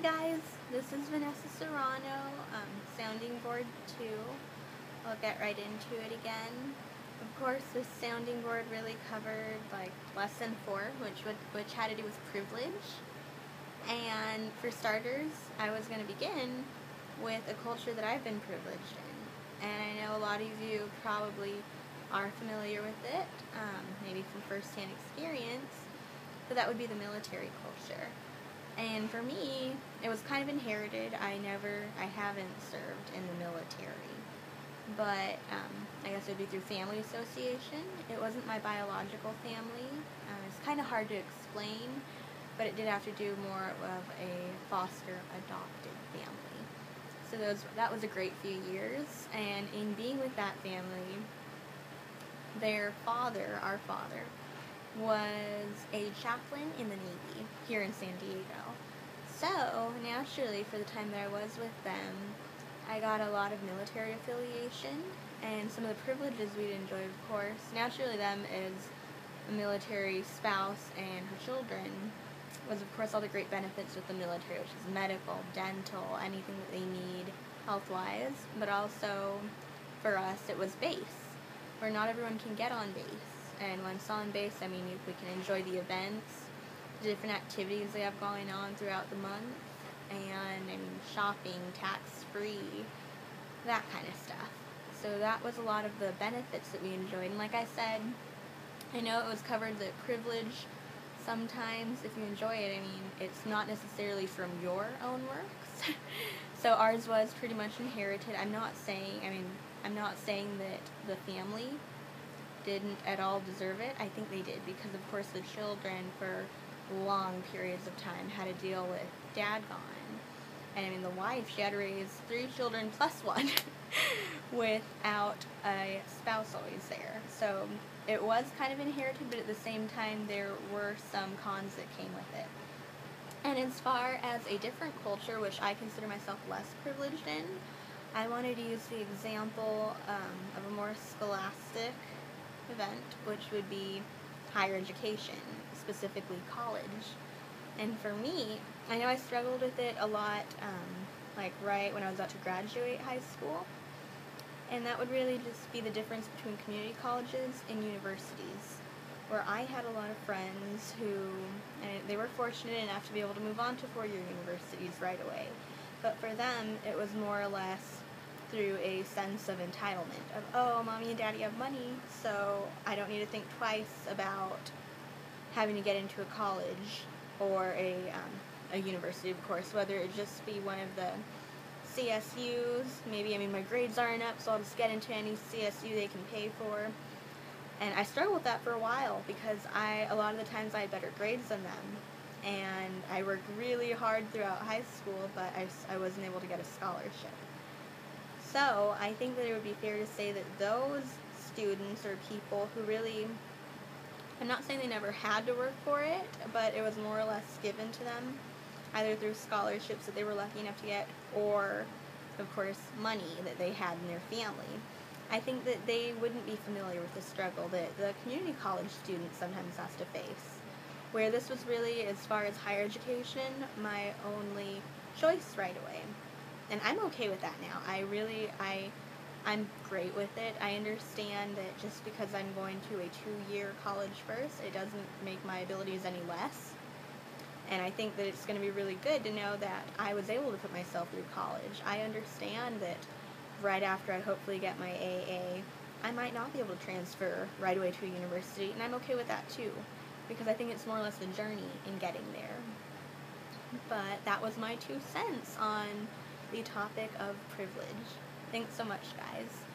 guys, this is Vanessa Serrano, sounding board 2. I'll get right into it again. Of course, this sounding board really covered like lesson 4, which had to do with privilege. And for starters, I was going to begin with a culture that I've been privileged in. And I know a lot of you probably are familiar with it, maybe from first-hand experience, but that would be the military culture. And for me, it was kind of inherited. I haven't served in the military, but I guess it would be through family association. It wasn't my biological family. It's kind of hard to explain, but it did have to do more of a foster adopted family. So that was a great few years, and in being with that family, their father, our father, was a chaplain in the Navy here in San Diego. So, naturally, for the time that I was with them, I got a lot of military affiliation, and some of the privileges we'd enjoy, of course. Naturally, them as a military spouse and her children was, of course, all the great benefits with the military, which is medical, dental, anything that they need health-wise. But also, for us, it was base, where not everyone can get on base. And once on base, I mean, we can enjoy the events, the different activities they have going on throughout the month, and, I mean, shopping, tax-free, that kind of stuff. So that was a lot of the benefits that we enjoyed. And like I said, I know it was covered that privilege, sometimes, if you enjoy it, I mean, it's not necessarily from your own works. So ours was pretty much inherited. I'm not saying that the family didn't at all deserve it. I think they did, because of course the children for long periods of time had to deal with dad gone. And I mean, the wife, she had to raise 3 children plus 1 without a spouse always there. So it was kind of inherited, but at the same time there were some cons that came with it. And as far as a different culture, which I consider myself less privileged in, I wanted to use the example of a more scholastic event, which would be higher education, specifically college. And for me, I know I struggled with it a lot, like right when I was about to graduate high school, and that would really just be the difference between community colleges and universities, where I had a lot of friends who, and they were fortunate enough to be able to move on to 4-year universities right away, but for them, it was more or less through a sense of entitlement of, oh, mommy and daddy have money, so I don't need to think twice about having to get into a college or a university, of course, whether it just be one of the CSUs, maybe, I mean, my grades aren't up, so I'll just get into any CSU they can pay for. And I struggled with that for a while, because a lot of the times I had better grades than them, and I worked really hard throughout high school, but I wasn't able to get a scholarship. So, I think that it would be fair to say that those students or people who really, I'm not saying they never had to work for it, but it was more or less given to them, either through scholarships that they were lucky enough to get, or, of course, money that they had in their family. I think that they wouldn't be familiar with the struggle that the community college student sometimes has to face, where this was really, as far as higher education, my only choice right away. And I'm okay with that now. I'm great with it. I understand that just because I'm going to a 2-year college first, it doesn't make my abilities any less. And I think that it's going to be really good to know that I was able to put myself through college. I understand that right after I hopefully get my AA, I might not be able to transfer right away to a university, and I'm okay with that too, because I think it's more or less the journey in getting there. But that was my 2 cents on the topic of privilege. Thanks so much, guys.